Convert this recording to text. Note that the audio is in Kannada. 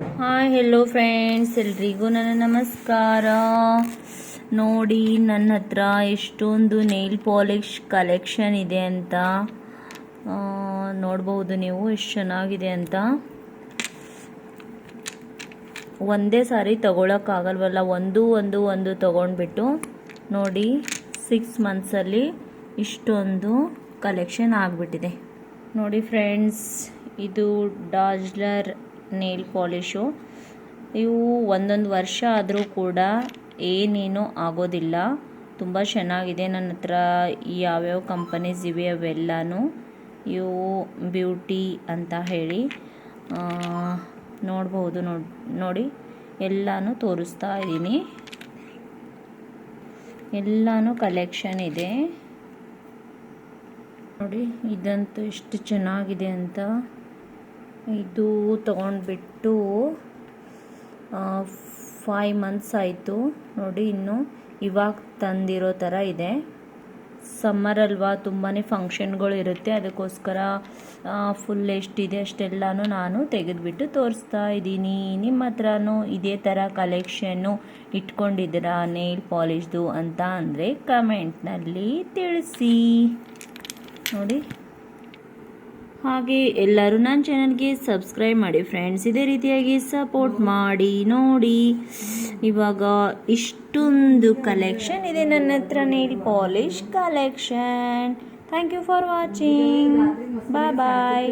ಹಾಯ್ ಹೆಲೋ ಫ್ರೆಂಡ್ಸ್, ಎಲ್ರಿಗೂ ನನ್ನ ನಮಸ್ಕಾರ. ನೋಡಿ ನನ್ನ ಹತ್ರ ಎಷ್ಟೊಂದು ನೇಲ್ ಪಾಲಿಶ್ ಕಲೆಕ್ಷನ್ ಇದೆ ಅಂತ ನೋಡ್ಬೋದು ನೀವು ಎಷ್ಟು ಚೆನ್ನಾಗಿದೆ ಅಂತ. ಒಂದೇ ಸಾರಿ ತಗೊಳಕ್ಕಾಗಲ್ವಲ್ಲ, ಒಂದು ತಗೊಂಡ್ಬಿಟ್ಟು ನೋಡಿ 6 ಮಂತ್ಸಲ್ಲಿ ಇಷ್ಟೊಂದು ಕಲೆಕ್ಷನ್ ಆಗಿಬಿಟ್ಟಿದೆ. ನೋಡಿ ಫ್ರೆಂಡ್ಸ್, ಇದು ಡಾಜ್ಲರ್ ನೇಲ್ ಪಾಲಿಶು. ಇವು ಒಂದೊಂದು ವರ್ಷ ಆದರೂ ಕೂಡ ಏನೇನೂ ಆಗೋದಿಲ್ಲ. ತುಂಬ ಚೆನ್ನಾಗಿದೆ. ನನ್ನ ಹತ್ರ ಯಾವ್ಯಾವ ಕಂಪನೀಸ್ ಇವೆ ಅವೆಲ್ಲನೂ. ಇವು ಬ್ಯೂಟಿ ಅಂತ ಹೇಳಿ ನೋಡ್ಬೋದು. ನೋಡಿ ಎಲ್ಲನೂ ತೋರಿಸ್ತಾ ಇದ್ದೀನಿ. ಎಲ್ಲನೂ ಕಲೆಕ್ಷನ್ ಇದೆ ನೋಡಿ. ಇದಂತೂ ಎಷ್ಟು ಚೆನ್ನಾಗಿದೆ ಅಂತ. ಇದು ತಗೊಂಡ್ಬಿಟ್ಟು 5 ಮಂತ್ಸ್ ಆಯಿತು ನೋಡಿ. ಇನ್ನು ಇವಾಗ ತಂದಿರೋ ಥರ ಇದೆ. ಸಮ್ಮರ್ ಅಲ್ವಾ, ತುಂಬಾ ಫಂಕ್ಷನ್ಗಳು ಇರುತ್ತೆ. ಅದಕ್ಕೋಸ್ಕರ ಫುಲ್ ಎಷ್ಟಿದೆ ಅಷ್ಟೆಲ್ಲನೂ ನಾನು ತೆಗೆದುಬಿಟ್ಟು ತೋರಿಸ್ತಾ ಇದ್ದೀನಿ. ನಿಮ್ಮ ಹತ್ರನೂ ಇದೇ ಥರ ಕಲೆಕ್ಷನ್ನು ಇಟ್ಕೊಂಡಿದ್ದೀರಾ ನೇಲ್ ಪಾಲಿಶ್ದು ಅಂತ ಅಂದರೆ ಕಮೆಂಟ್ನಲ್ಲಿ ತಿಳಿಸಿ ನೋಡಿ. ಹಾಗೆ ಎಲ್ಲರೂ ನನ್ನ ಚಾನಲ್ಗೆ ಸಬ್ಸ್ಕ್ರೈಬ್ ಮಾಡಿ ಫ್ರೆಂಡ್ಸ್. ಇದೇ ರೀತಿಯಾಗಿ ಸಪೋರ್ಟ್ ಮಾಡಿ ನೋಡಿ. ಇವಾಗ ಇಷ್ಟೊಂದು ಕಲೆಕ್ಷನ್ ಇದೆ ನನ್ನ ಹತ್ರ nail polish collection. Thank you for watching. Bye bye.